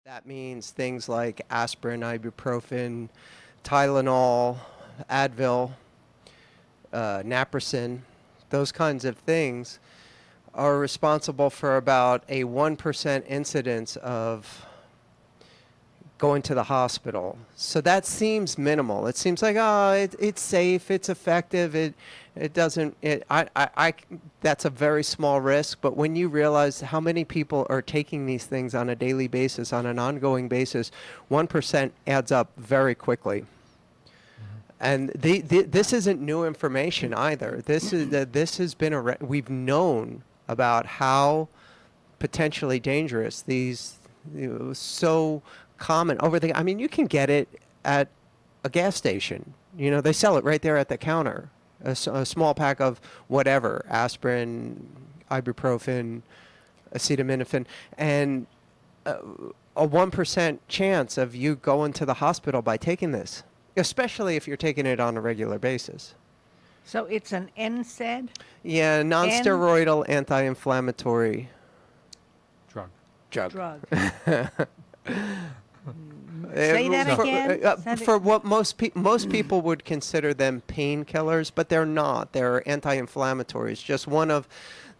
That means things like aspirin, ibuprofen, Tylenol, Advil, naproxen, those kinds of things are responsible for about a 1% incidence of going to the hospital. So that seems minimal. It seems like, oh, it's safe, it's effective, it doesn't, that's a very small risk. But when you realize how many people are taking these things on a daily basis, on an ongoing basis, 1% adds up very quickly. And this isn't new information either. This has been we've known about how potentially dangerous these so common over the. I mean, you can get it at a gas station. You know, they sell it right there at the counter. A small pack of whatever, aspirin, ibuprofen, acetaminophen, and a 1% chance of you going to the hospital by taking this, especially if you're taking it on a regular basis. So it's an NSAID? Yeah, non-steroidal anti-inflammatory drug. Say that again. For what most people would consider them painkillers, but they're not. They're anti-inflammatories. Just one of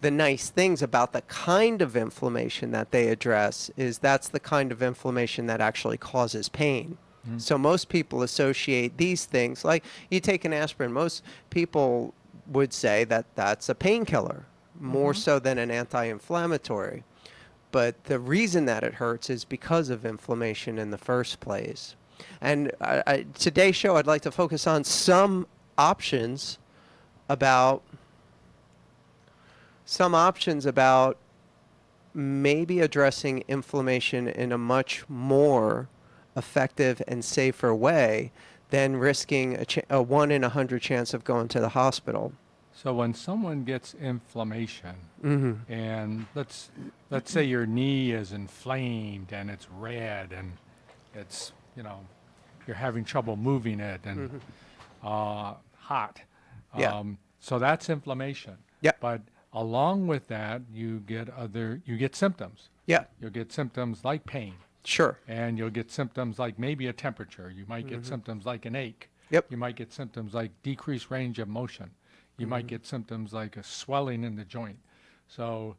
the nice things about the kind of inflammation that they address is that's the kind of inflammation that actually causes pain. So most people associate these things, like you take an aspirin, most people would say that that's a painkiller, more so than an anti-inflammatory. But the reason that it hurts is because of inflammation in the first place. And today's show, I'd like to focus on some options about maybe addressing inflammation in a much more effective and safer way than risking a 1 in 100 chance of going to the hospital. So when someone gets inflammation, and let's say your knee is inflamed and it's red and it's, you're having trouble moving it and hot. So that's inflammation. Yeah. But along with that, you get symptoms. Yeah. You'll get symptoms like pain. Sure. And you'll get symptoms like maybe a temperature. You might get symptoms like an ache. Yep. You might get symptoms like decreased range of motion. You might get symptoms like a swelling in the joint. So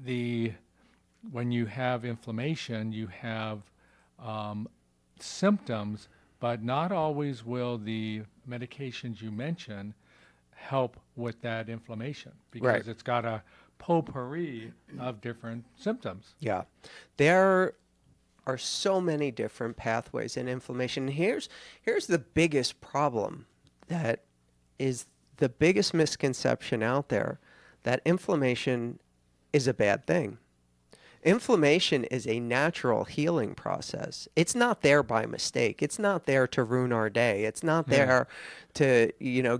when you have inflammation, you have symptoms, but not always will the medications you mention help with that inflammation because it's got a potpourri of different symptoms. Yeah. There are so many different pathways in inflammation. Here's the biggest problem that is the biggest misconception out there, that inflammation is a bad thing. Inflammation is a natural healing process. It's not there by mistake. It's not there to ruin our day. It's not there to,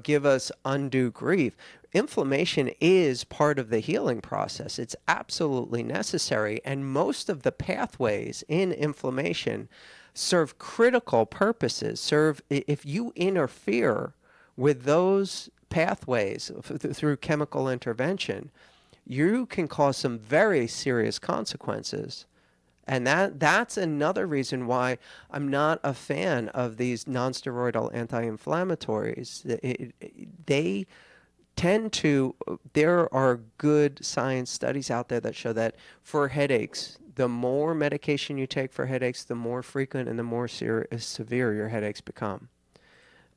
give us undue grief. Inflammation is part of the healing process. It's absolutely necessary. And most of the pathways in inflammation serve critical purposes. If you interfere with those pathways through chemical intervention, you can cause some very serious consequences. And that's another reason why I'm not a fan of these non-steroidal anti-inflammatories. They tend to, there are good science studies out there that show that for headaches, the more medication you take for headaches, the more frequent and the more severe your headaches become.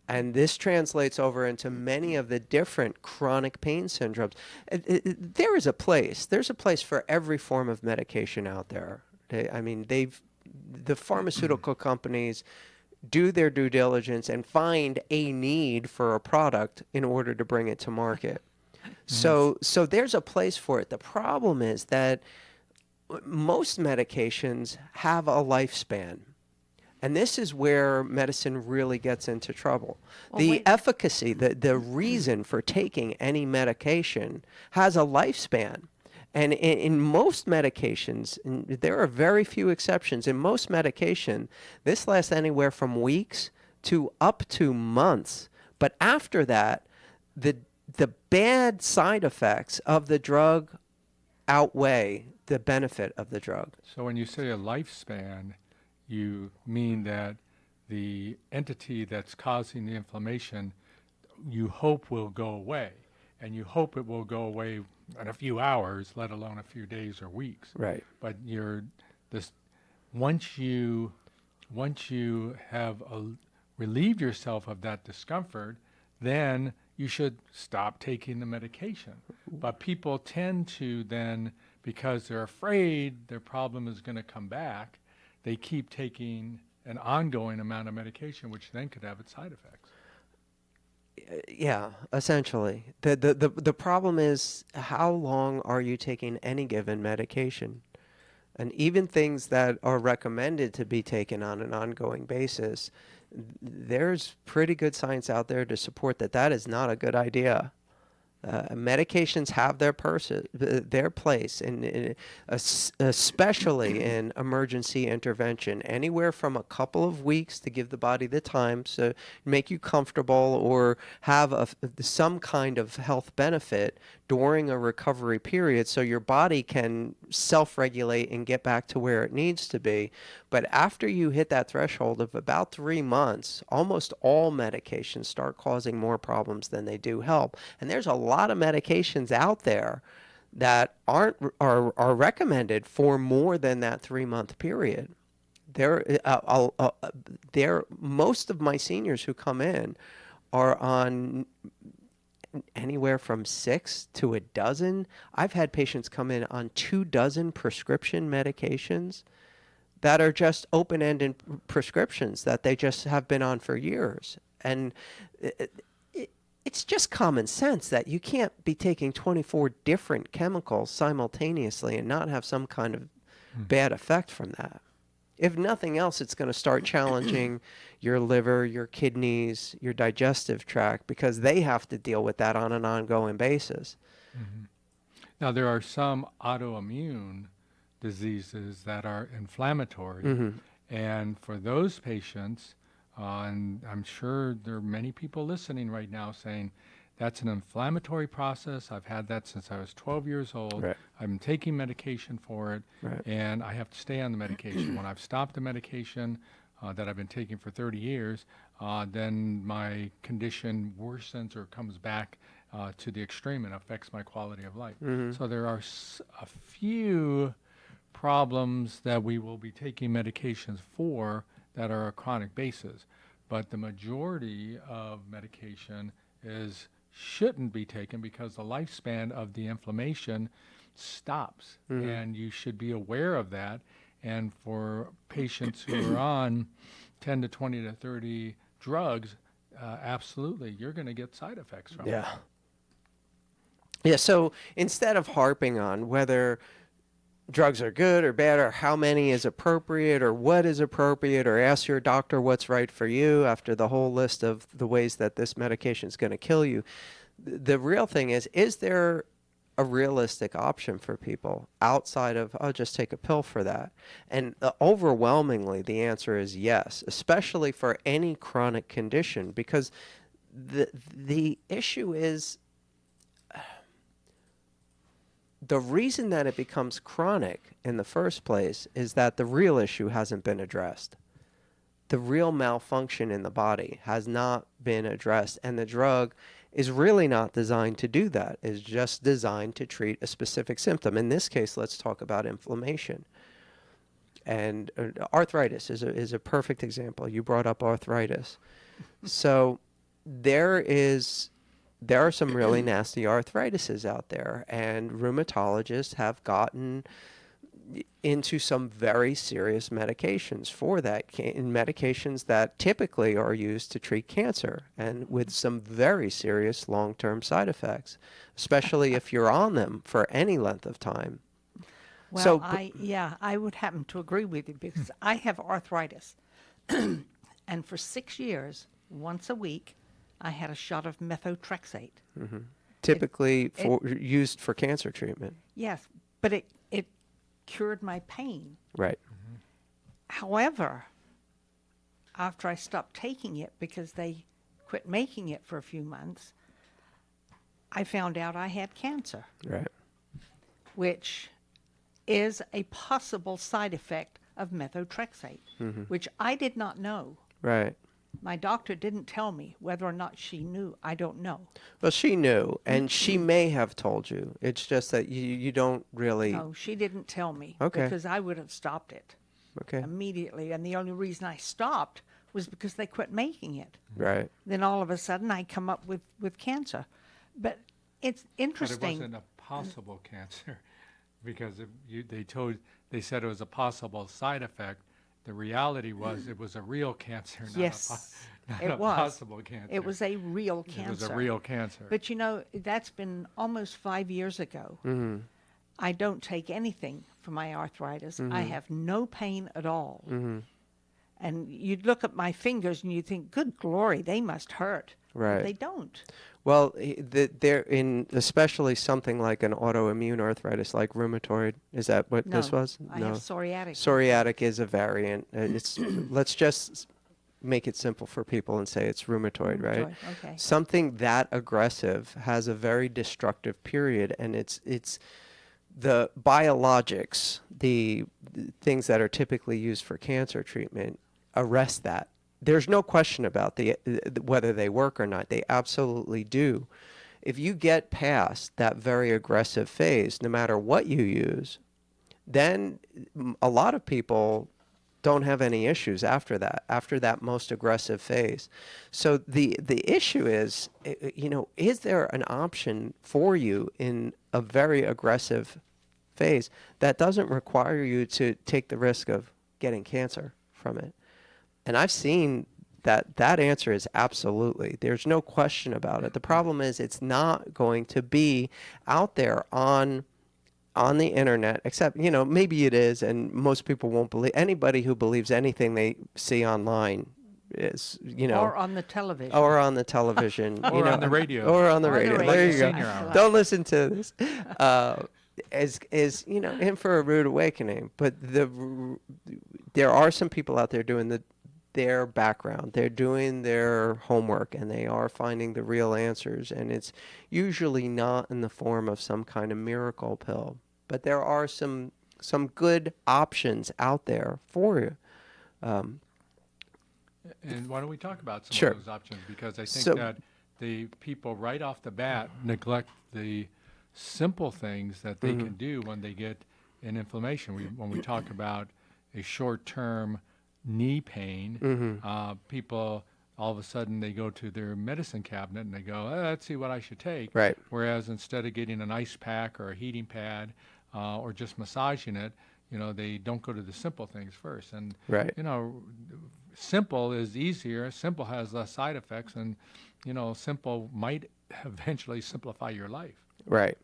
And this translates over into many of the different chronic pain syndromes. There's a place for every form of medication out there. The pharmaceutical companies do their due diligence and find a need for a product in order to bring it to market. So there's a place for it. The problem is that most medications have a lifespan. And this is where medicine really gets into trouble. Efficacy, the reason for taking any medication has a lifespan. And in most medications, and there are very few exceptions, in most medication, this lasts anywhere from weeks to up to months. But after that, the bad side effects of the drug outweigh the benefit of the drug. So when you say a lifespan, you mean that the entity that's causing the inflammation, you hope will go away, and you hope it will go away in a few hours, let alone a few days or weeks. Right. But once you have relieved yourself of that discomfort, then you should stop taking the medication. But people tend to then, because they're afraid their problem is going to come back, they keep taking an ongoing amount of medication, which then could have its side effects. Yeah, essentially. The problem is, how long are you taking any given medication? And even things that are recommended to be taken on an ongoing basis, there's pretty good science out there to support that that is not a good idea. Medications have their place, especially in emergency intervention, anywhere from a couple of weeks to give the body the time to make you comfortable or have some kind of health benefit during a recovery period so your body can self-regulate and get back to where it needs to be. But after you hit that threshold of about 3 months, almost all medications start causing more problems than they do help. And there's a lot of medications out there that are recommended for more than that 3-month period. Most of my seniors who come in are on anywhere from 6 to a dozen. I've had patients come in on 24 prescription medications that are just open-ended prescriptions that they just have been on for years. And it's just common sense that you can't be taking 24 different chemicals simultaneously and not have some kind of bad effect from that. If nothing else, it's going to start challenging your liver, your kidneys, your digestive tract, because they have to deal with that on an ongoing basis. Mm-hmm. Now, there are some autoimmune diseases that are inflammatory. Mm-hmm. And for those patients, and I'm sure there are many people listening right now saying, that's an inflammatory process. I've had that since I was 12 years old. Right. I'm taking medication for it, Right. and I have to stay on the medication. When I've stopped the medication that I've been taking for 30 years, then my condition worsens or comes back to the extreme and affects my quality of life. Mm-hmm. So there are a few problems that we will be taking medications for that are a chronic basis. But the majority of medication shouldn't be taken because the lifespan of the inflammation stops. Mm-hmm. And you should be aware of that. And for patients who are on 10 to 20 to 30 drugs, absolutely, you're going to get side effects from it. Yeah, so instead of harping on whether drugs are good or bad or how many is appropriate or what is appropriate or ask your doctor what's right for you after the whole list of the ways that this medication is going to kill you, the real thing is there a realistic option for people outside of, oh, just take a pill for that? And overwhelmingly, the answer is yes, especially for any chronic condition, because the issue is, the reason that it becomes chronic in the first place is that the real issue hasn't been addressed. The real malfunction in the body has not been addressed, and the drug is really not designed to do that. It's just designed to treat a specific symptom. In this case, let's talk about inflammation. And arthritis is a perfect example. You brought up arthritis. So there are some really nasty arthritises out there, and rheumatologists have gotten into some very serious medications for that, medications that typically are used to treat cancer, and with some very serious long-term side effects, especially if you're on them for any length of time. Well, So, I would happen to agree with you because I have arthritis. And for 6 years, once a week, I had a shot of methotrexate. Mm-hmm. Typically used for cancer treatment. Yes, but it cured my pain. Right. Mm-hmm. However, after I stopped taking it because they quit making it for a few months, I found out I had cancer. Right. Which is a possible side effect of methotrexate, which I did not know. Right. My doctor didn't tell me. Whether or not she knew, I don't know. Well, she knew, and she may have told you. It's just that you don't really. No, she didn't tell me Okay. because I would have stopped it Okay. immediately. And the only reason I stopped was because they quit making it. Right. Then all of a sudden I come up with cancer. But it's But it interesting. wasn't a possible cancer because they said it was a possible side effect. The reality was it was a real cancer, not Yes, not it a was. possible cancer. It was a real cancer. It was a real cancer. But you know, that's been almost 5 years ago. Mm-hmm. I don't take anything for my arthritis. I have no pain at all. Mm-hmm. And you'd look at my fingers and you'd think, good glory, they must hurt. Right. But they don't. Well, they're in especially something like an autoimmune arthritis, like rheumatoid. Is that what No, this was? I have psoriatic. Psoriatic is a variant. It's let's just make it simple for people and say it's rheumatoid, right? Rheumatoid, okay. Something that aggressive has a very destructive period, and it's the biologics, the things that are typically used for cancer treatment, arrest that. There's no question about whether they work or not. They absolutely do. If you get past that very aggressive phase, no matter what you use, then a lot of people don't have any issues after that most aggressive phase. So the issue is, is there an option for you in a very aggressive phase that doesn't require you to take the risk of getting cancer from it? And I've seen that answer is absolutely. There's no question about it. The problem is it's not going to be out there on the internet, except, maybe it is, and most people won't believe. Anybody who believes anything they see online is, Or on the television. or on the television. Or on the radio. Or on the Or the radio. radio. There you go. Senior hour. Don't listen to this. Is in for a rude awakening. But there are some people out there doing their background. They're doing their homework, and they are finding the real answers. And it's usually not in the form of some kind of miracle pill. But there are some good options out there for you. And why don't we talk about some Sure. of those options? Because I think So- that the people right off the bat neglect the simple things that they can do when they get an inflammation. When we talk about a short-term knee pain, people all of a sudden they go to their medicine cabinet and they go, let's see what I should take. Right. Whereas instead of getting an ice pack or a heating pad or just massaging it, they don't go to the simple things first. And Right. simple is easier. Simple has less side effects, and simple might eventually simplify your life. Right.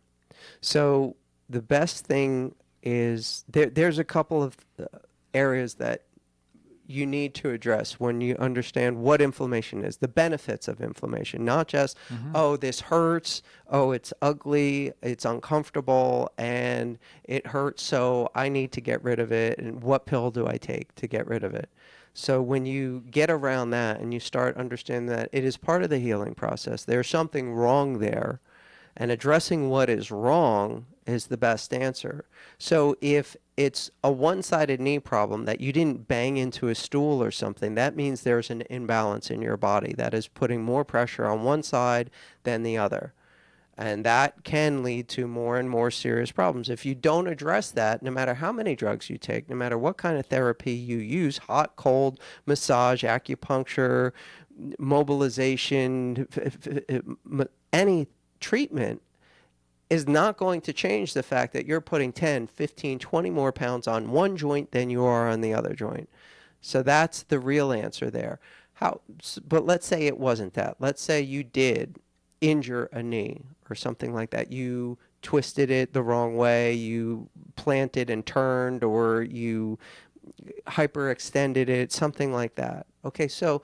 So the best thing is there's a couple of areas that you need to address when you understand what inflammation is, the benefits of inflammation, not just, oh, this hurts, oh, it's ugly, it's uncomfortable, and it hurts, so I need to get rid of it, and what pill do I take to get rid of it? So when you get around that and you start understanding that it is part of the healing process, there's something wrong there, and addressing what is wrong is the best answer. So if it's a one-sided knee problem that you didn't bang into a stool or something, that means there's an imbalance in your body that is putting more pressure on one side than the other. And that can lead to more and more serious problems. If you don't address that, no matter how many drugs you take, no matter what kind of therapy you use, hot, cold, massage, acupuncture, mobilization, any treatment is not going to change the fact that you're putting 10, 15, 20 more pounds on one joint than you are on the other joint. So that's the real answer there. But let's say it wasn't that. Let's say you did injure a knee or something like that. You twisted it the wrong way, you planted and turned, or you hyperextended it, something like that. Okay, so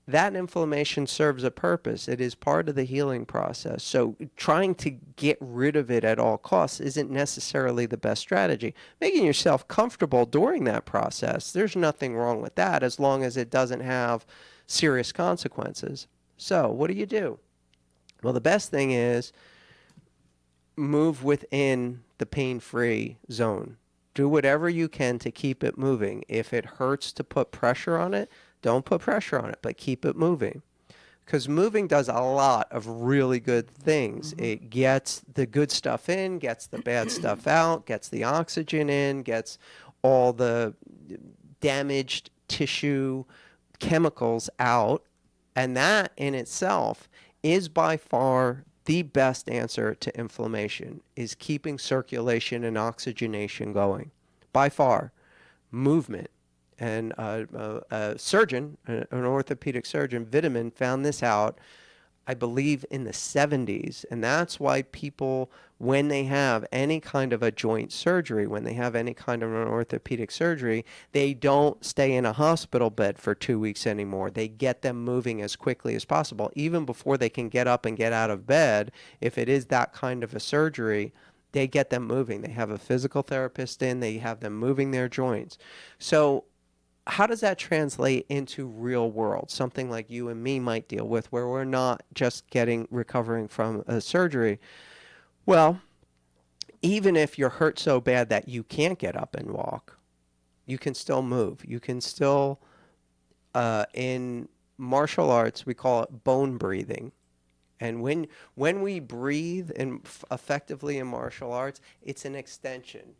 that inflammation serves a purpose. It is part of the healing process. So trying to get rid of it at all costs isn't necessarily the best strategy. Making yourself comfortable during that process, there's nothing wrong with that as long as it doesn't have serious consequences. So what do? Well, the best thing is move within the pain-free zone. Do whatever you can to keep it moving. If it hurts to put pressure on it, don't put pressure on it, but keep it moving. Because moving does a lot of really good things. It gets the good stuff in, gets the bad stuff out, gets the oxygen in, gets all the damaged tissue chemicals out. And that in itself is by far the best answer to inflammation, is keeping circulation and oxygenation going. By far, movement. And a surgeon, an orthopedic surgeon, Vitamin, found this out, I believe, in the 70s. And that's why people, when they have any kind of a joint surgery, when they have any kind of an orthopedic surgery, they don't stay in a hospital bed for 2 weeks anymore. They get them moving as quickly as possible, even before they can get up and get out of bed. If it is that kind of a surgery, they get them moving. They have a physical therapist in, they have them moving their joints. So how does that translate into real world? Something like you and me might deal with, where we're not just recovering from a surgery. Well, even if you're hurt so bad that you can't get up and walk, you can still move. You can still, in martial arts, we call it bone breathing. And when we breathe effectively in martial arts, it's an extension.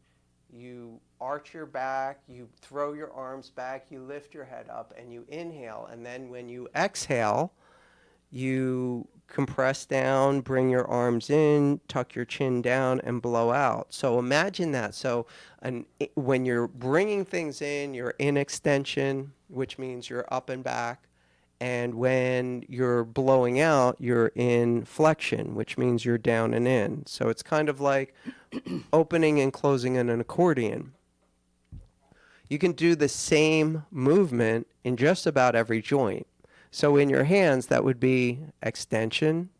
You arch your back, you throw your arms back, you lift your head up, and you inhale. And then when you exhale, you compress down, bring your arms in, tuck your chin down, and blow out. So imagine that. So when you're bringing things in, you're in extension, which means you're up and back. And when you're blowing out, you're in flexion, which means you're down and in. So it's kind of like opening and closing in an accordion. You can do the same movement in just about every joint. So in your hands, that would be extension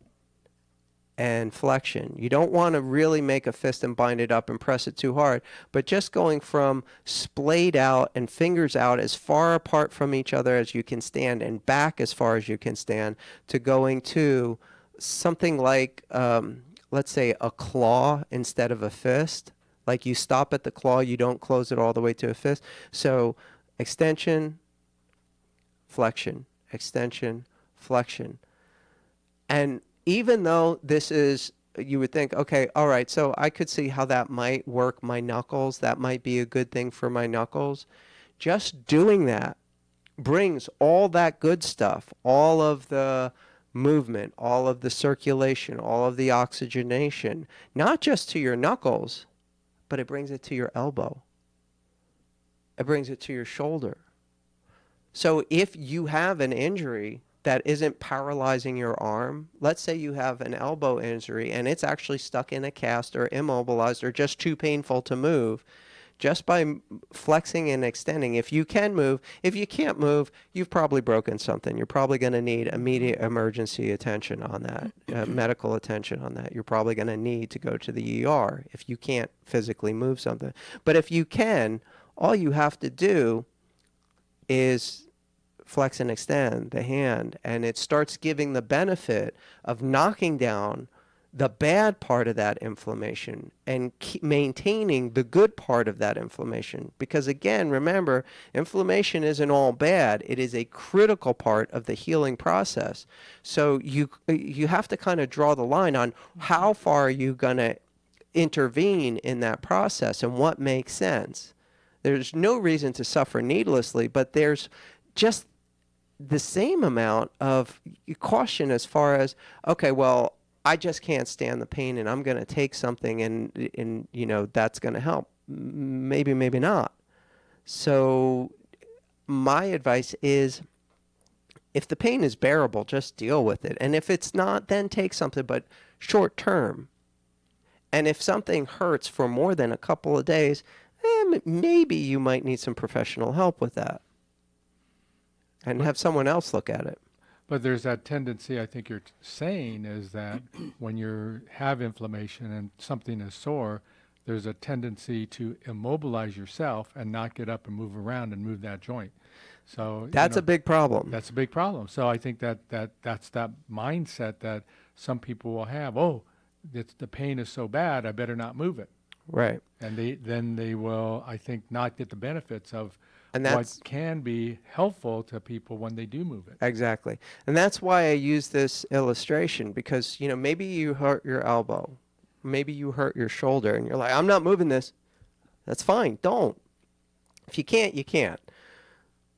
and flexion. You don't want to really make a fist and bind it up and press it too hard, but just going from splayed out and fingers out as far apart from each other as you can stand and back as far as you can stand, to going to something like, let's say, a claw instead of a fist. Like you stop at the claw, you don't close it all the way to a fist. So extension, flexion, extension, flexion. And even though this is, you would think, okay, all right, so I could see how that might work my knuckles. That might be a good thing for my knuckles. Just doing that brings all that good stuff, all of the movement, all of the circulation, all of the oxygenation, not just to your knuckles, but it brings it to your elbow. It brings it to your shoulder. So if you have an injury that isn't paralyzing your arm, let's say you have an elbow injury and it's actually stuck in a cast or immobilized or just too painful to move, just by flexing and extending, if you can move, if you can't move, you've probably broken something. You're probably going to need immediate emergency attention on that, medical attention on that. You're probably going to need to go to the ER if you can't physically move something. But if you can, all you have to do is flex and extend the hand, and it starts giving the benefit of knocking down the bad part of that inflammation and maintaining the good part of that inflammation. Because again, remember, inflammation isn't all bad. It is a critical part of the healing process. So you have to kind of draw the line on how far are you going to intervene in that process and what makes sense. There's no reason to suffer needlessly, but there's just the same amount of caution as far as, okay, well, I just can't stand the pain and I'm going to take something and you know, that's going to help. Maybe, maybe not. So my advice is, if the pain is bearable, just deal with it. And if it's not, then take something, but short term. And if something hurts for more than a couple of days, maybe you might need some professional help with that. And have someone else look at it. But there's that tendency, I think you're saying, is that when you have inflammation and something is sore, there's a tendency to immobilize yourself and not get up and move around and move that joint. So that's a big problem. That's a big problem. So I think that's that mindset that some people will have. Oh, the pain is so bad, I better not move it. Right. And then they will, I think, not get the benefits of And what that's can be helpful to people when they do move it. exactly. And that's why I use this illustration, because, maybe you hurt your elbow. Maybe you hurt your shoulder and you're like, I'm not moving this. That's fine. Don't. If you can't, you can't.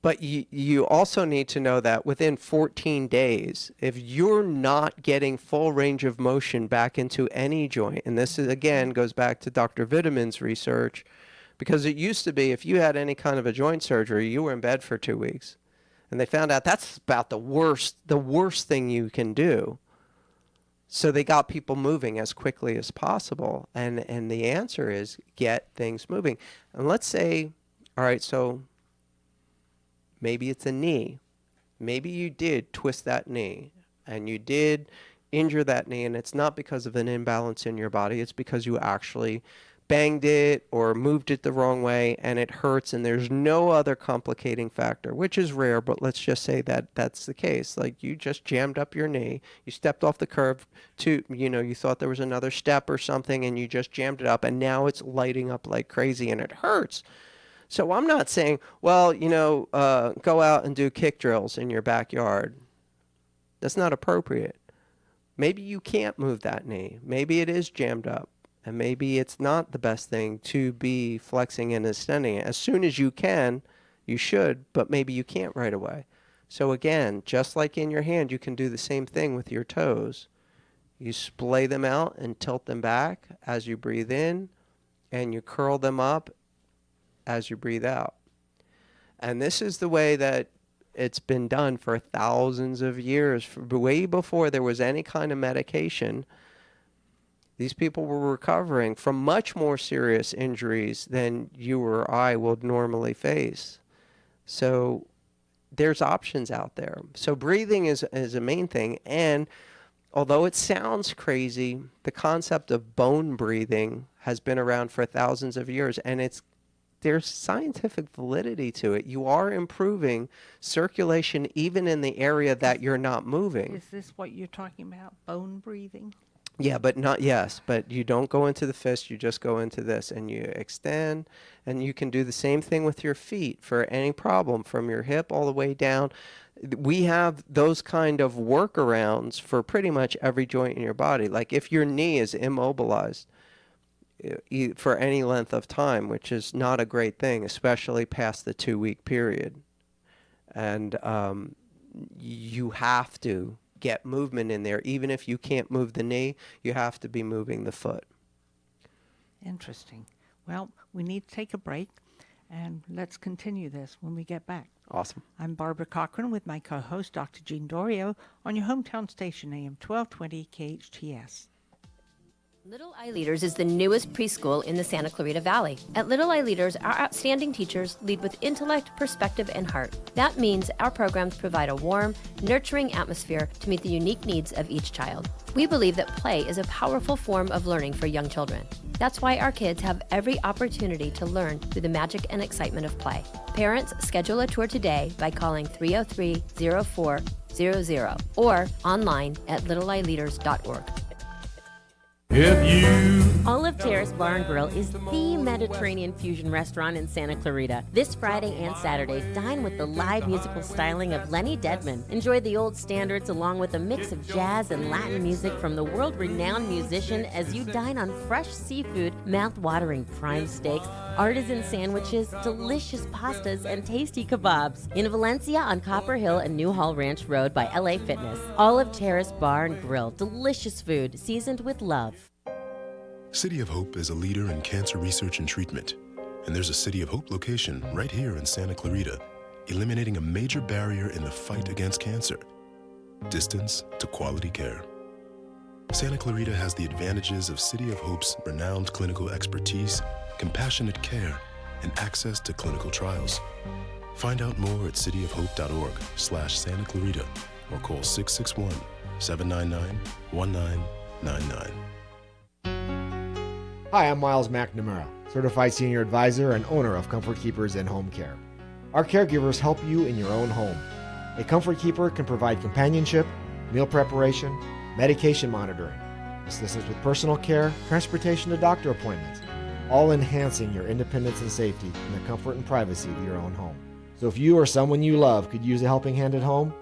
But you also need to know that within 14 days, if you're not getting full range of motion back into any joint, and this is, again, goes back to Dr. Vitamin's research, because it used to be if you had any kind of a joint surgery, you were in bed for 2 weeks. And they found out that's about the worst thing you can do. So they got people moving as quickly as possible. And the answer is get things moving. And let's say, all right, so maybe it's a knee. Maybe you did twist that knee and you did injure that knee, and it's not because of an imbalance in your body. It's because you actually banged it or moved it the wrong way and it hurts, and there's no other complicating factor, which is rare, but let's just say that that's the case. Like you just jammed up your knee, you stepped off the curb to, you thought there was another step or something and you just jammed it up, and now it's lighting up like crazy and it hurts. So I'm not saying, well, go out and do kick drills in your backyard. That's not appropriate. Maybe you can't move that knee. Maybe it is jammed up. And maybe it's not the best thing to be flexing and extending it. As soon as you can, you should, but maybe you can't right away. So again, just like in your hand, you can do the same thing with your toes. You splay them out and tilt them back as you breathe in, and you curl them up as you breathe out. And this is the way that it's been done for thousands of years, way before there was any kind of medication. These people were recovering from much more serious injuries than you or I would normally face. So there's options out there. So breathing is a main thing. And although it sounds crazy, the concept of bone breathing has been around for thousands of years, and there's scientific validity to it. You are improving circulation even in the area that you're not moving. Is this what you're talking about, bone breathing? Yeah, but but you don't go into the fist, you just go into this and you extend, and you can do the same thing with your feet for any problem from your hip all the way down. We have those kind of workarounds for pretty much every joint in your body. Like if your knee is immobilized for any length of time, which is not a great thing, especially past the 2-week period. And you have to get movement in there. Even if you can't move the knee, you have to be moving the foot. Interesting. Well, we need to take a break, and let's continue this when we get back. Awesome. I'm Barbara Cochran with my co-host, Dr. Jean Dorio, on your hometown station, AM 1220 KHTS. Little Eye Leaders is the newest preschool in the Santa Clarita Valley. At Little Eye Leaders, our outstanding teachers lead with intellect, perspective, and heart. That means our programs provide a warm, nurturing atmosphere to meet the unique needs of each child. We believe that play is a powerful form of learning for young children. That's why our kids have every opportunity to learn through the magic and excitement of play. Parents, schedule a tour today by calling 303-0400 or online at littleeyeleaders.org. Olive Terrace Bar and Grill is the Mediterranean fusion restaurant in Santa Clarita. This Friday and Saturday, dine with the live musical styling of Lenny Dedman. Enjoy the old standards along with a mix of jazz and Latin music from the world-renowned musician as you dine on fresh seafood, mouth-watering prime steaks, artisan sandwiches, delicious pastas, and tasty kebabs. In Valencia on Copper Hill and Newhall Ranch Road by LA Fitness. Olive Terrace Bar and Grill. Delicious food seasoned with love. City of Hope is a leader in cancer research and treatment. And there's a City of Hope location right here in Santa Clarita, eliminating a major barrier in the fight against cancer: distance to quality care. Santa Clarita has the advantages of City of Hope's renowned clinical expertise, compassionate care, and access to clinical trials. Find out more at cityofhope.org/Santa Clarita or call 661-799-1999. Hi, I'm Miles McNamara, Certified Senior Advisor and owner of Comfort Keepers in Home Care. Our caregivers help you in your own home. A Comfort Keeper can provide companionship, meal preparation, medication monitoring, assistance with personal care, transportation to doctor appointments, all enhancing your independence and safety in the comfort and privacy of your own home. So if you or someone you love could use a helping hand at home,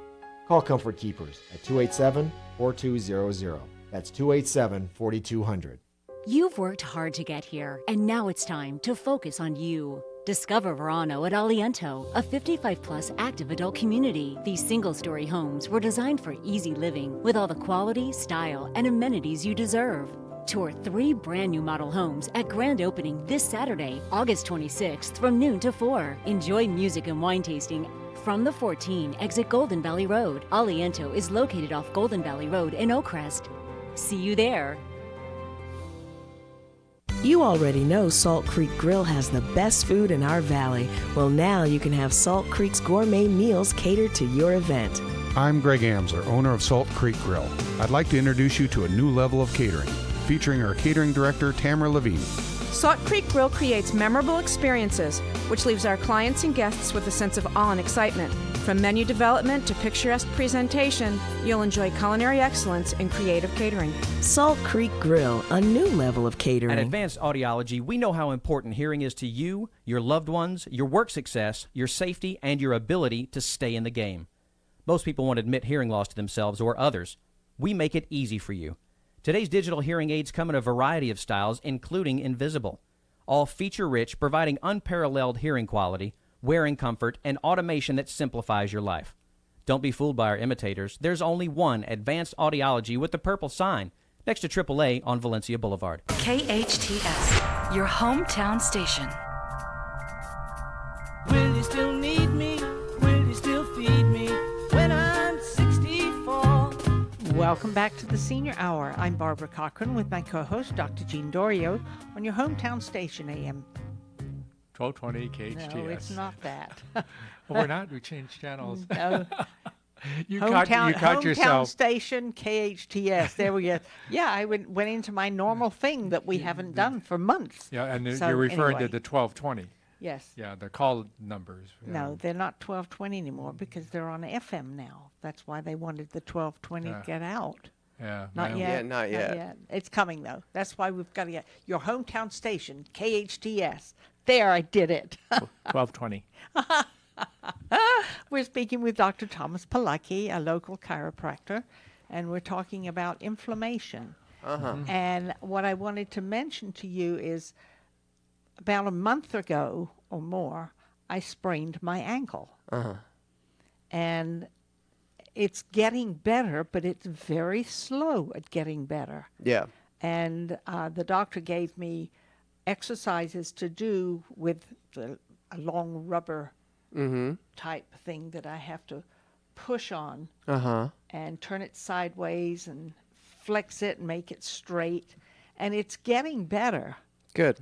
call Comfort Keepers at 287-4200. That's 287-4200. You've worked hard to get here, and now it's time to focus on you. Discover Verano at Aliento, a 55-plus active adult community. These single-story homes were designed for easy living with all the quality, style, and amenities you deserve. Tour 3 brand new model homes at grand opening this Saturday, August 26th from noon to 4. Enjoy music and wine tasting from the 14 exit Golden Valley Road. Aliento is located off Golden Valley Road in Oakcrest. See you there. You already know Salt Creek Grill has the best food in our valley. Well, now you can have Salt Creek's gourmet meals catered to your event. I'm Greg Amsler, owner of Salt Creek Grill. I'd like to introduce you to a new level of catering, featuring our catering director, Tamara Levine. Salt Creek Grill creates memorable experiences, which leaves our clients and guests with a sense of awe and excitement. From menu development to picturesque presentation, you'll enjoy culinary excellence and creative catering. Salt Creek Grill, a new level of catering. At Advanced Audiology, we know how important hearing is to you, your loved ones, your work success, your safety, and your ability to stay in the game. Most people won't admit hearing loss to themselves or others. We make it easy for you. Today's digital hearing aids come in a variety of styles, including invisible. All feature-rich, providing unparalleled hearing quality, wearing comfort, and automation that simplifies your life. Don't be fooled by our imitators. There's only one Advanced Audiology with the purple sign next to AAA on Valencia Boulevard. KHTS, your hometown station. Will you still need me? Will you still feed me when I'm 64? Welcome back to the Senior Hour. I'm Barbara Cochran with my co-host, Dr. Jean Dorio, on your hometown station, AM 1220 KHTS. No, it's not that. Oh, we're not? We changed channels. No. You hometown caught yourself. Station, KHTS. There we go. Yeah, I went into my normal thing that we haven't done for months. Yeah, and So, you're referring anyway. to the 1220. Yes. Yeah, the call numbers. No, they're not 1220 anymore because they're on FM now. That's why they wanted the 1220 to get out. Yeah. Not yet. Yeah, not yet. It's coming, though. That's why we've got to get your hometown station, KHTS. There, I did it. 1220. We're speaking with Dr. Thomas Polucki, a local chiropractor, and we're talking about inflammation. And what I wanted to mention to you is about a month ago or more, I sprained my ankle. And it's getting better, but it's very slow at getting better. Yeah. And the doctor gave me exercises to do with a long rubber type thing that I have to push on and turn it sideways and flex it and make it straight. And it's getting better. Good.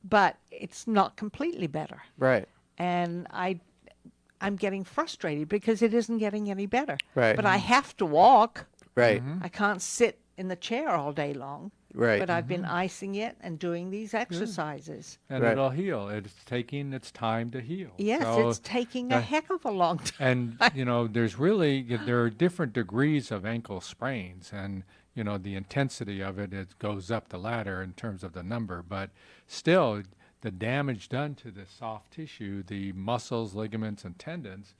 But it's not completely better. Right. And I'm getting frustrated because it isn't getting any better. Right. But I have to walk. Right. I can't sit in the chair all day long. Right. But I've been icing it and doing these exercises. And it'll heal. It's taking its time to heal. Yes, So it's taking a heck of a long time. And, there are different degrees of ankle sprains. And, the intensity of it goes up the ladder in terms of the number. But still, the damage done to the soft tissue, the muscles, ligaments, and tendons,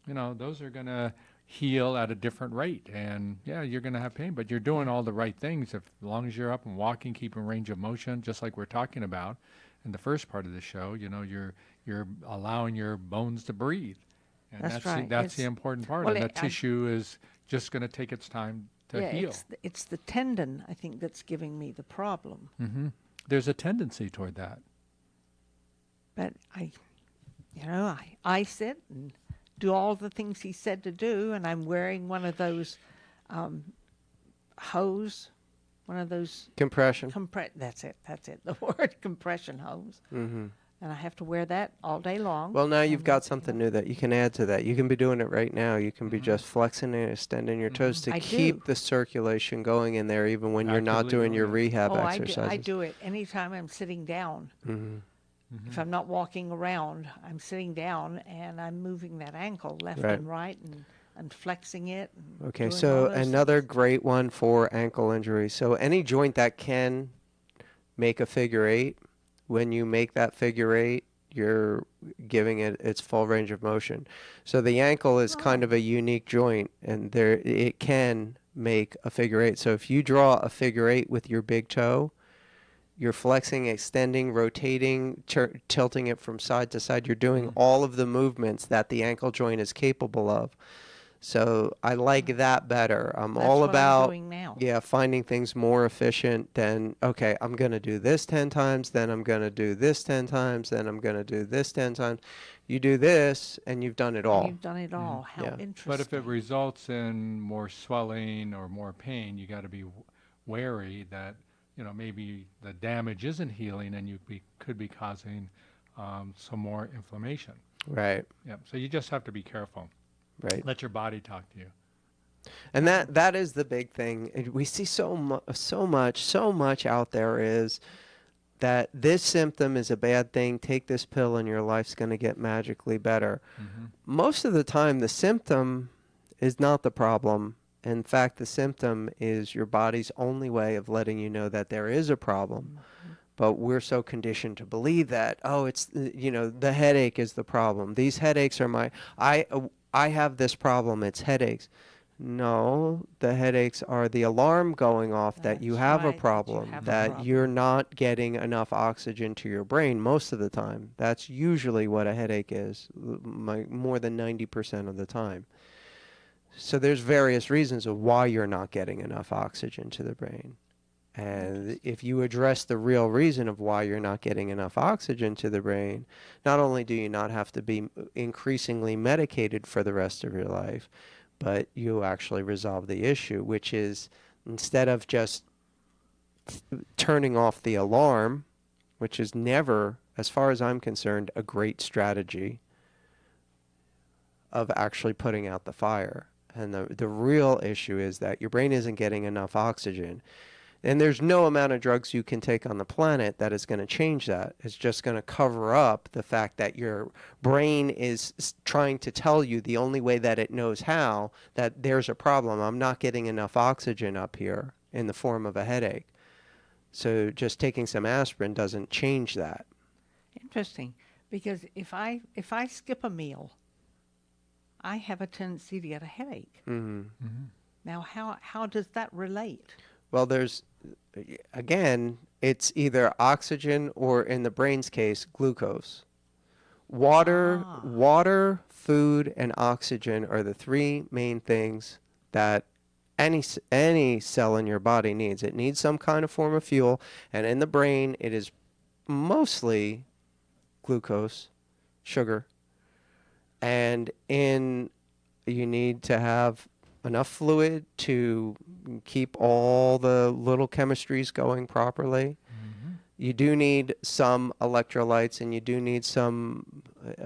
those are going to heal at a different rate. And yeah, you're going to have pain, but you're doing all the right things. As long as you're up and walking, keeping range of motion, just like we're talking about in the first part of the show, you're allowing your bones to breathe. And That's right. That's the important part. Well, and the tissue is just going to take its time to heal. It's the tendon, I think, that's giving me the problem. There's a tendency toward that. But I ice it and do all the things he said to do, and I'm wearing one of those hose, one of those compression. That's it. The word compression hose. And I have to wear that all day long. Well, now you've got something new that you can add to that. You can be doing it right now. You can be just flexing and extending your toes to keep the circulation going in there, even when you're not doing your rehab exercises. I do it anytime I'm sitting down. If I'm not walking around, I'm sitting down and I'm moving that ankle left and right and flexing it. And Okay, doing so all those another things. great one for ankle injury. So any joint that can make a figure eight when you make that figure eight, you're giving it its full range of motion. So the ankle is kind of a unique joint, and there it can make a figure eight. So if you draw a figure eight with your big toe, you're flexing, extending, rotating, tilting it from side to side. You're doing all of the movements that the ankle joint is capable of. So I like that better. I'm That's all what I'm about doing now. finding things more efficient than, okay, I'm going to do this 10 times, then I'm going to do this 10 times, then I'm going to do this 10 times. You do this and you've done it all. You've done it all. How interesting. But if it results in more swelling or more pain, you got to be wary that, maybe the damage isn't healing and you could be causing some more inflammation. Right. Yeah. So you just have to be careful. Right. Let your body talk to you. And that is the big thing. We see so much out there is that this symptom is a bad thing. Take this pill and your life's going to get magically better. Most of the time, the symptom is not the problem. In fact, the symptom is your body's only way of letting you know that there is a problem. But we're so conditioned to believe that, it's, the headache is the problem. These headaches are I have this problem, it's headaches. No, the headaches are the alarm going off that you have a problem, that you're not getting enough oxygen to your brain most of the time. That's usually what a headache is, more than 90% of the time. So there's various reasons of why you're not getting enough oxygen to the brain. And if you address the real reason of why you're not getting enough oxygen to the brain, not only do you not have to be increasingly medicated for the rest of your life, but you actually resolve the issue, which is instead of just turning off the alarm, which is never, as far as I'm concerned, a great strategy of actually putting out the fire. And the real issue is that your brain isn't getting enough oxygen. And there's no amount of drugs you can take on the planet that is going to change that. It's just going to cover up the fact that your brain is trying to tell you the only way that it knows how that there's a problem. I'm not getting enough oxygen up here in the form of a headache. So just taking some aspirin doesn't change that. Interesting, because if I skip a meal, I have a tendency to get a headache. Now, how does that relate? Well, it's either oxygen or, in the brain's case, glucose. Water, food, and oxygen are the three main things that any cell in your body needs. It needs some kind of form of fuel, and in the brain, it is mostly glucose, sugar, and you need to have enough fluid to keep all the little chemistries going properly. You do need some electrolytes, and you do need some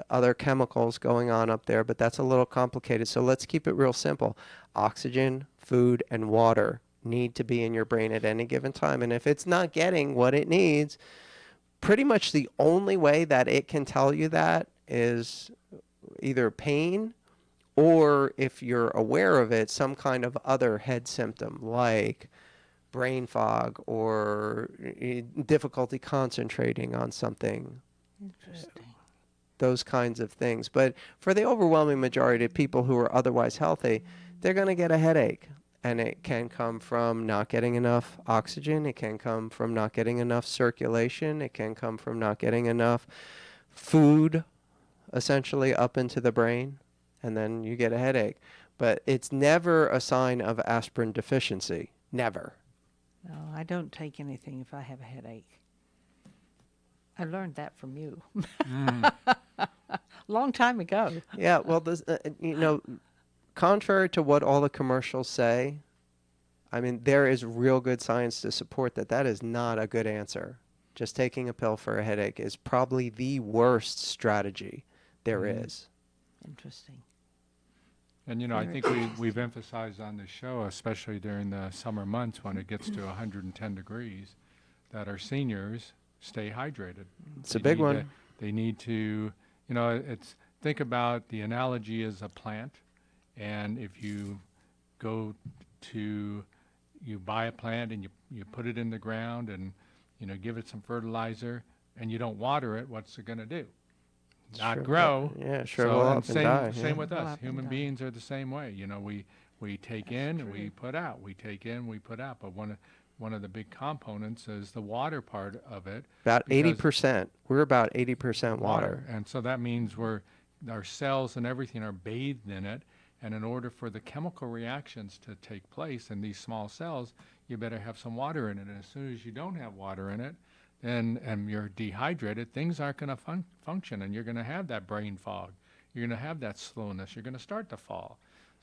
other chemicals going on up there, but that's a little complicated. So let's keep it real simple. Oxygen, food, and water need to be in your brain at any given time. And if it's not getting what it needs, pretty much the only way that it can tell you that is either pain, or if you're aware of it, some kind of other head symptom like brain fog or difficulty concentrating on something. Interesting. Those kinds of things. But for the overwhelming majority of people who are otherwise healthy, they're going to get a headache. And it can come from not getting enough oxygen. It can come from not getting enough circulation. It can come from not getting enough food, essentially, up into the brain. And then you get a headache. But it's never a sign of aspirin deficiency. Never. No, I don't take anything if I have a headache. I learned that from you. Long time ago. Yeah, well, this, contrary to what all the commercials say, I mean, there is real good science to support that that is not a good answer. Just taking a pill for a headache is probably the worst strategy there is. Interesting. And, I think we've emphasized on the show, especially during the summer months when it gets to 110 degrees, that our seniors stay hydrated. It's a big one. They need to, think about the analogy as a plant. And if you buy a plant and you put it in the ground and, give it some fertilizer, and you don't water it, what's it going to do? Not Shrivel grow. up. Yeah, shrivel up and same, die, Same yeah. with Shrivel us. up and Human die. beings are the same way. You know, we take in, we put out. We take in, we put out. But one of the big components is the water part of it. About because 80%. We're about 80% water. And so that means our cells and everything are bathed in it. And in order for the chemical reactions to take place in these small cells, you better have some water in it. And as soon as you don't have water in it, and you're dehydrated, things aren't going to function, and you're going to have that brain fog. You're going to have that slowness. You're going to start to fall.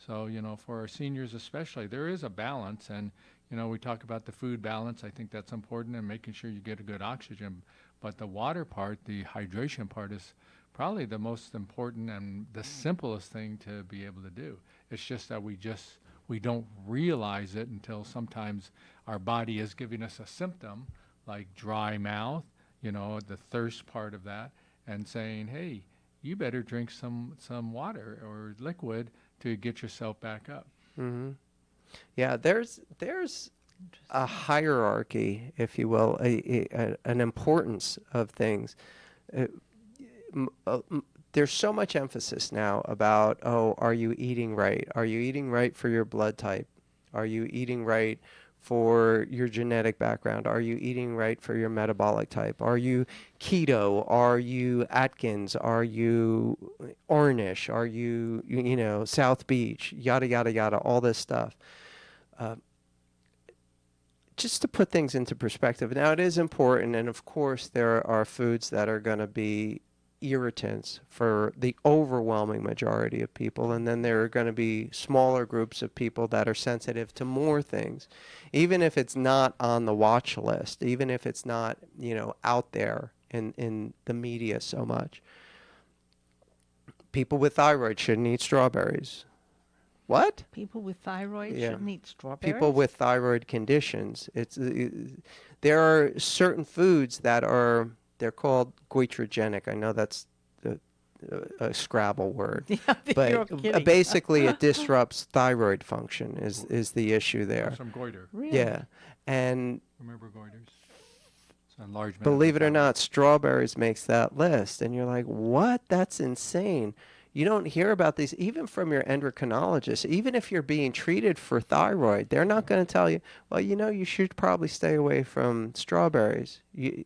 So, you know, for our seniors especially, there is a balance. And, you know, we talk about the food balance. I think that's important, and making sure you get a good oxygen. But the water part, the hydration part, is probably the most important and the simplest thing to be able to do. It's just that we don't realize it until sometimes our body is giving us a symptom like dry mouth, you know, the thirst part of that, and saying, hey, you better drink some water or liquid to get yourself back up. Mm-hmm. Yeah, there's a hierarchy, if you will, an importance of things. There's so much emphasis now about, are you eating right? Are you eating right for your blood type? Are you eating right for your genetic background? Are you eating right for your metabolic type? Are you keto? Are you Atkins? Are you Ornish? Are you, you know, South Beach? Yada, yada, yada, all this stuff. Just to put things into perspective. Now, it is important, and of course, there are foods that are going to be irritants for the overwhelming majority of people, and then there are going to be smaller groups of people that are sensitive to more things, even if it's not on the watch list, even if it's not, you know, out there in the media so much. People with thyroid shouldn't eat strawberries. What? People with thyroid Yeah. shouldn't eat strawberries? People with thyroid conditions. There are certain foods that they're called goitrogenic. I know that's a Scrabble word, Yeah, you're but kidding. basically it disrupts thyroid function is the issue there. Some goiter. Really? Yeah, and Remember goiters? It's enlargement of believe the it or thyroid. not, strawberries makes that list, and you're like, what? That's insane. You don't hear about these even from your endocrinologist. Even if you're being treated for thyroid, they're not going to tell you, well, you know, you should probably stay away from strawberries. This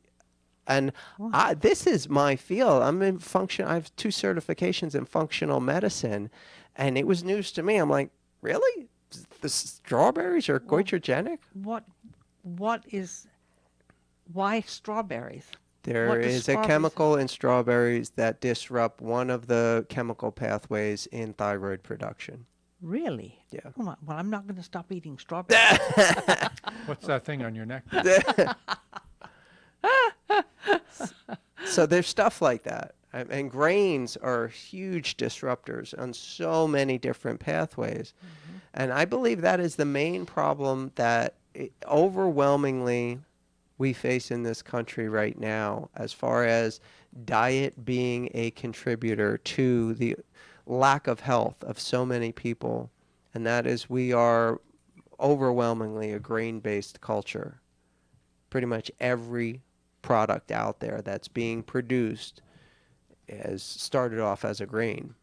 is my field. I'm in function. I have 2 certifications in functional medicine, and it was news to me. I'm like, really? The strawberries are goitrogenic? Why strawberries? There What does is a strawberries chemical in strawberries that disrupt one of the chemical pathways in thyroid production. Really? Yeah. Oh my, well, I'm not going to stop eating strawberries. What's that thing on your neck? So there's stuff like that. And grains are huge disruptors on so many different pathways. Mm-hmm. And I believe that is the main problem that overwhelmingly we face in this country right now, as far as diet being a contributor to the lack of health of so many people. And that is, we are overwhelmingly a grain-based culture. Pretty much every product out there that's being produced has started off as a grain.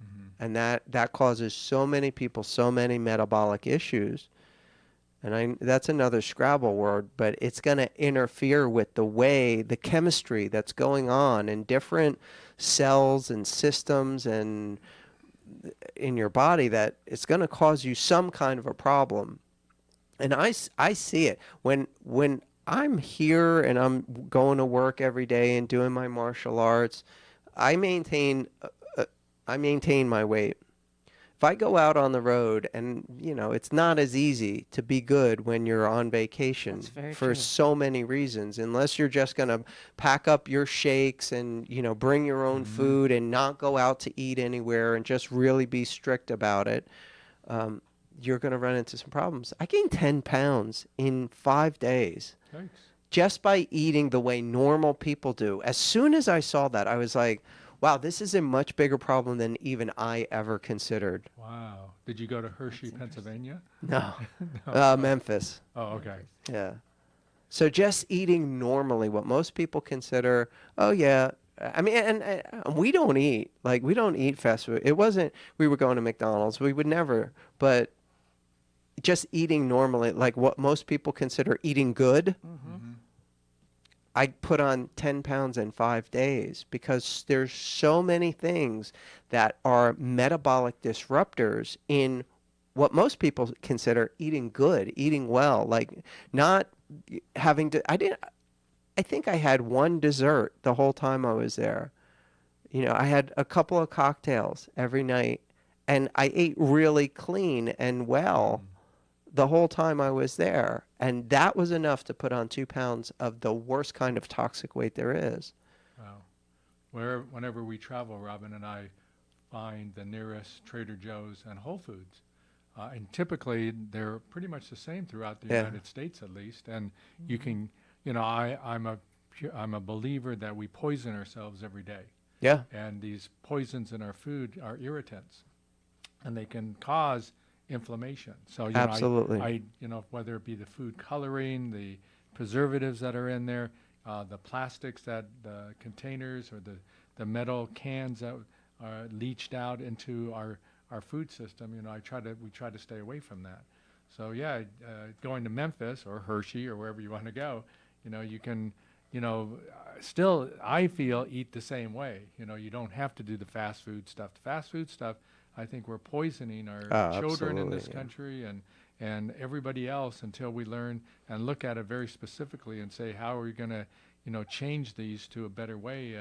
Mm-hmm. And that causes so many people so many metabolic issues. And that's another Scrabble word, but it's going to interfere with the chemistry that's going on in different cells and systems and in your body, that it's going to cause you some kind of a problem. And I see it when I'm here and I'm going to work every day and doing my martial arts. I maintain my weight. If I go out on the road, and you know, it's not as easy to be good when you're on vacation for so many reasons, unless you're just going to pack up your shakes and, you know, bring your own food and not go out to eat anywhere and just really be strict about it. You're going to run into some problems. I gained 10 pounds in 5 days. Thanks. Just by eating the way normal people do. As soon as I saw that, I was like, wow, this is a much bigger problem than even I ever considered. Wow. Did you go to Hershey, Pennsylvania? No. No. Memphis. Oh, okay. Yeah. So just eating normally, what most people consider, oh yeah, I mean, and we don't eat fast food. It wasn't we were going to McDonald's. We would never, but just eating normally, like what most people consider eating good. I put on 10 pounds in 5 days because there's so many things that are metabolic disruptors in what most people consider eating good, eating well, like not having to, I think I had one dessert the whole time I was there. You know, I had a couple of cocktails every night and I ate really clean and well the whole time I was there. And that was enough to put on 2 pounds of the worst kind of toxic weight there is. Wow. Whenever we travel, Robin and I find the nearest Trader Joe's and Whole Foods. And typically they're pretty much the same throughout the United States at least. And you can, you know, I'm a believer that we poison ourselves every day. Yeah. And these poisons in our food are irritants. And they can cause inflammation. So you Absolutely. know, I you know, whether it be the food coloring, the preservatives that are in there, the plastics that the containers or the metal cans that are leached out into our food system, you know, we try to stay away from that. So yeah, going to Memphis or Hershey or wherever you want to go, you know, you can, you know, still I feel eat the same way. You know, you don't have to do the fast food stuff. The fast food stuff, I think we're poisoning our children in this country and everybody else until we learn and look at it very specifically and say, how are we going to, you know, change these to a better way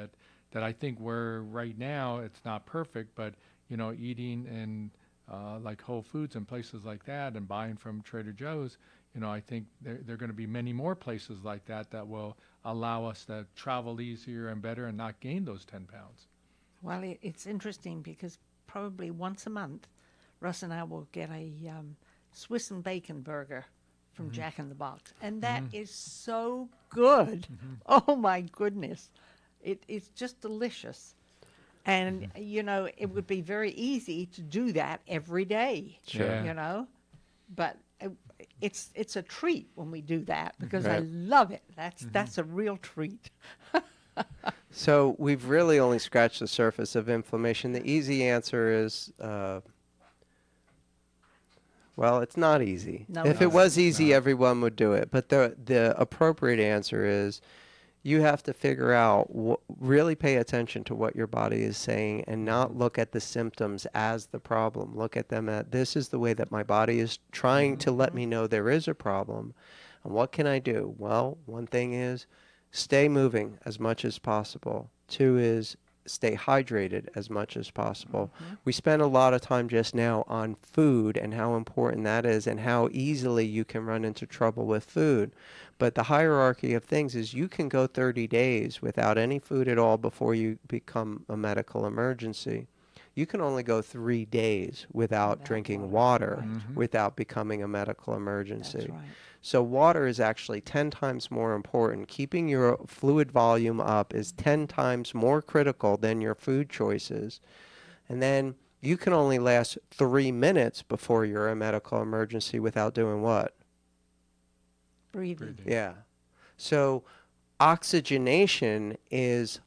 that I think we're right now, it's not perfect, but, you know, eating in like Whole Foods and places like that and buying from Trader Joe's, you know, I think there are going to be many more places like that will allow us to travel easier and better and not gain those 10 pounds. Well, it's interesting because probably once a month, Russ and I will get a Swiss and bacon burger from Jack in the Box. And that is so good. Oh, my goodness. It's just delicious. And, you know, it would be very easy to do that every day, you know. But it's a treat when we do that because I love it. That's a real treat. So we've really only scratched the surface of inflammation. The easy answer is, well, it's not easy. No, if it was easy, everyone would do it. But the appropriate answer is you have to figure out, really pay attention to what your body is saying and not look at the symptoms as the problem. Look at them at, this is the way that my body is trying to let me know there is a problem. And what can I do? Well, one thing is stay moving as much as possible. 2 is stay hydrated as much as possible. We spent a lot of time just now on food and how important that is and how easily you can run into trouble with food. But the hierarchy of things is you can go 30 days without any food at all before you become a medical emergency. You can only go 3 days without drinking water without becoming a medical emergency. That's right. So water is actually 10 times more important. Keeping your fluid volume up is 10 times more critical than your food choices. And then you can only last 3 minutes before you're a medical emergency without doing what? Breathing. Yeah. So oxygenation is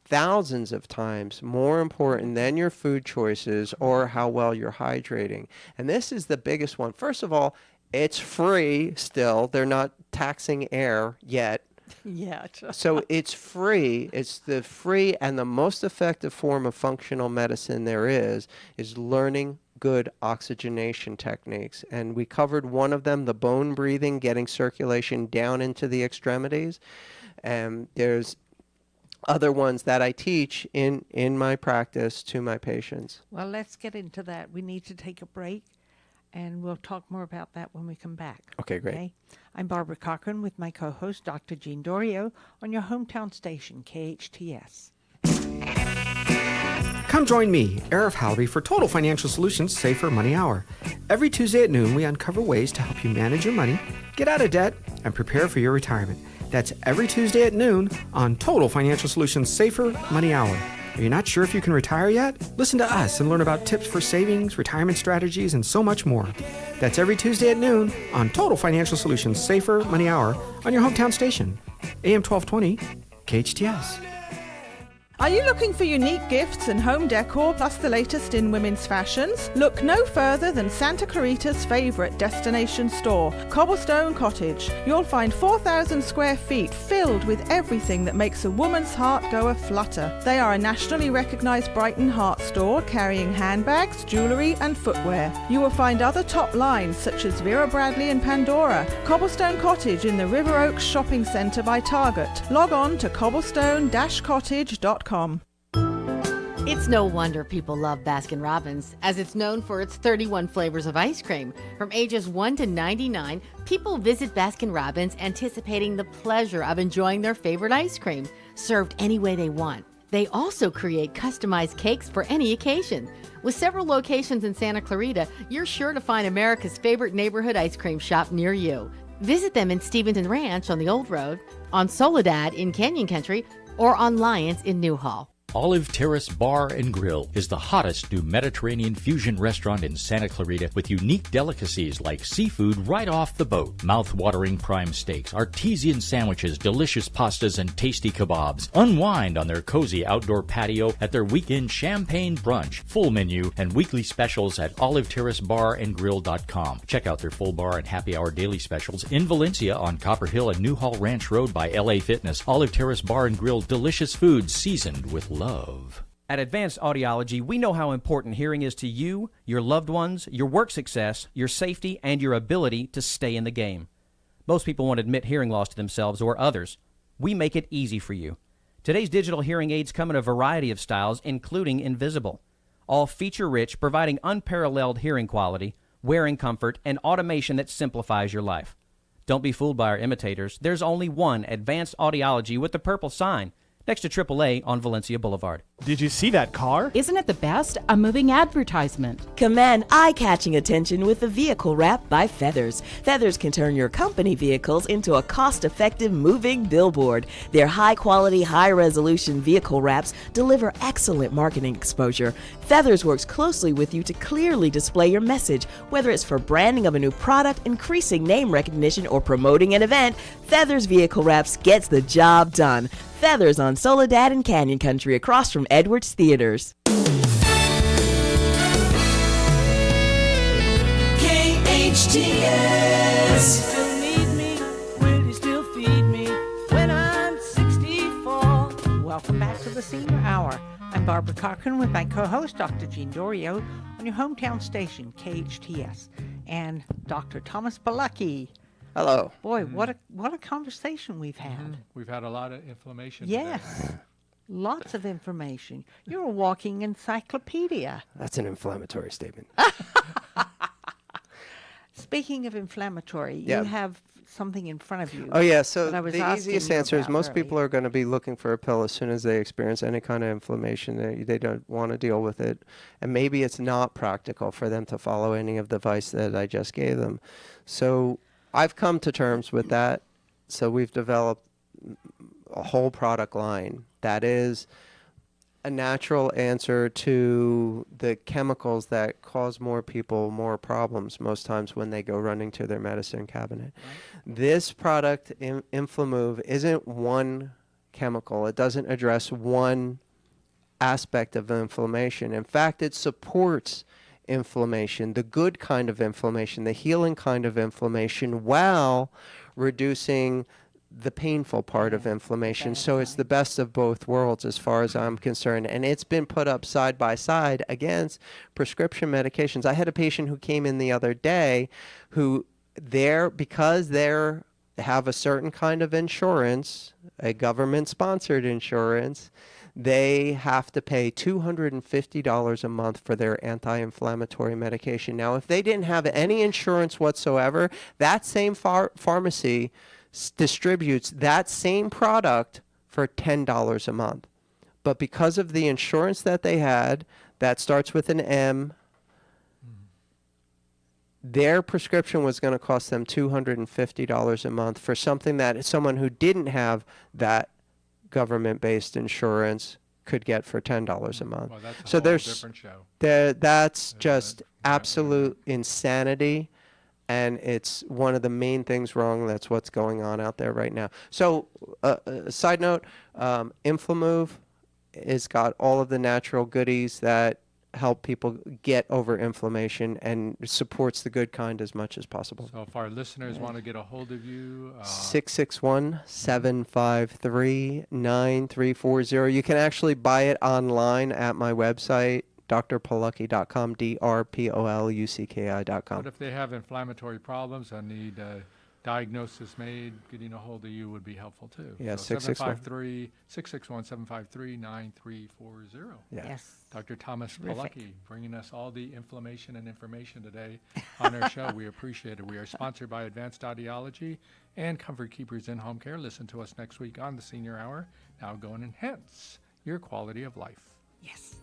thousands of times more important than your food choices or how well you're hydrating. And this is the biggest one. First of all, it's free still. They're not taxing air yet. Yeah. So it's free. It's the free and the most effective form of functional medicine there is learning good oxygenation techniques. And we covered one of them, the bone breathing, getting circulation down into the extremities. And there's other ones that I teach in my practice to my patients. Well, let's get into that. We need to take a break, and we'll talk more about that when we come back. Okay, great. I'm Barbara Cochran with my co-host, Dr. Jean Dorio, on your hometown station, KHTS. Come join me, Arif Halby, for Total Financial Solutions Safer Money Hour. Every Tuesday at noon, we uncover ways to help you manage your money, get out of debt, and prepare for your retirement. That's every Tuesday at noon on Total Financial Solutions Safer Money Hour. Are you not sure if you can retire yet? Listen to us and learn about tips for savings, retirement strategies, and so much more. That's every Tuesday at noon on Total Financial Solutions Safer Money Hour on your hometown station, AM 1220, KHTS. Are you looking for unique gifts and home decor plus the latest in women's fashions? Look no further than Santa Clarita's favorite destination store, Cobblestone Cottage. You'll find 4,000 square feet filled with everything that makes a woman's heart go a-flutter. They are a nationally recognized Brighton Heart store carrying handbags, jewelry and footwear. You will find other top lines such as Vera Bradley and Pandora. Cobblestone Cottage in the River Oaks Shopping Centre by Target. Log on to cobblestone-cottage.com. It's no wonder people love Baskin-Robbins, as it's known for its 31 flavors of ice cream. From ages 1 to 99, people visit Baskin-Robbins anticipating the pleasure of enjoying their favorite ice cream, served any way they want. They also create customized cakes for any occasion. With several locations in Santa Clarita, you're sure to find America's favorite neighborhood ice cream shop near you. Visit them in Steventon Ranch on the Old Road, on Soledad in Canyon Country, or on Lyons in Newhall. Olive Terrace Bar and Grill is the hottest new Mediterranean fusion restaurant in Santa Clarita with unique delicacies like seafood right off the boat, mouth-watering prime steaks, artesian sandwiches, delicious pastas, and tasty kebabs. Unwind on their cozy outdoor patio at their weekend champagne brunch, full menu, and weekly specials at oliveterracebarandgrill.com. Check out their full bar and happy hour daily specials in Valencia on Copper Hill and Newhall Ranch Road by LA Fitness. Olive Terrace Bar and Grill, delicious food seasoned with love. At Advanced Audiology, we know how important hearing is to you, your loved ones, your work success, your safety, and your ability to stay in the game. Most people won't admit hearing loss to themselves or others. We make it easy for you. Today's digital hearing aids come in a variety of styles, including invisible. All feature-rich, providing unparalleled hearing quality, wearing comfort, and automation that simplifies your life. Don't be fooled by our imitators. There's only one Advanced Audiology with the purple sign, next to AAA on Valencia Boulevard. Did you see that car? Isn't it the best? A moving advertisement. Command eye-catching attention with the Vehicle Wrap by Feathers. Feathers can turn your company vehicles into a cost-effective moving billboard. Their high-quality, high-resolution vehicle wraps deliver excellent marketing exposure. Feathers works closely with you to clearly display your message, whether it's for branding of a new product, increasing name recognition, or promoting an event. Feathers Vehicle Wraps gets the job done. Feathers on Soledad and Canyon Country across from Edwards Theaters. KHTS. Still need me? Will you still feed me when I'm 64? Welcome back to the Senior Hour. I'm Barbara Cochran with my co-host, Dr. Jean Dorio, on your hometown station, KHTS, and Dr. Thomas Polucki. Hello. Boy, what a conversation we've had. We've had a lot of inflammation. Yes. Today. Lots of information. You're a walking encyclopedia. That's an inflammatory statement. Speaking of inflammatory, Yeah. you have something in front of you. Oh, yeah. So that I was the asking easiest you answer is about most earlier. people are going to be looking for a pill as soon as they experience any kind of inflammation. They don't want to deal with it. And maybe it's not practical for them to follow any of the advice that I just gave them. So I've come to terms with that. So we've developed a whole product line that is a natural answer to the chemicals that cause more people more problems most times when they go running to their medicine cabinet. Right. This product, Inflamove, isn't one chemical. It doesn't address one aspect of inflammation. In fact, it supports inflammation, the good kind of inflammation, the healing kind of inflammation, while reducing the painful part of inflammation. So it's the best of both worlds as far as I'm concerned. And it's been put up side by side against prescription medications. I had a patient who came in the other day who because they have a certain kind of insurance, a government-sponsored insurance, they have to pay $250 a month for their anti-inflammatory medication. Now, if they didn't have any insurance whatsoever, that same pharmacy distributes that same product for $10 a month. But because of the insurance that they had, that starts with an M, their prescription was going to cost them $250 a month for something that someone who didn't have that government-based insurance could get for $10 a month. Well, that's a So whole there's different show. that's just absolute insanity, and it's one of the main things wrong. That's what's going on out there right now. So, side note, Inflamove has got all of the natural goodies that help people get over inflammation and supports the good kind as much as possible. So if our listeners want to get a hold of you, 661-753-9340. You can actually buy it online at my website, drpolucki.com, drpolucki.com. but if they have inflammatory problems and need diagnosis made, getting a hold of you would be helpful too. Yeah, so 661. 661-753-9340. Yeah. Yes. Dr. Thomas Terrific. Polucki bringing us all the inflammation and information today on our show. We appreciate it. We are sponsored by Advanced Audiology and Comfort Keepers in Home Care. Listen to us next week on the Senior Hour. Now go and enhance your quality of life. Yes.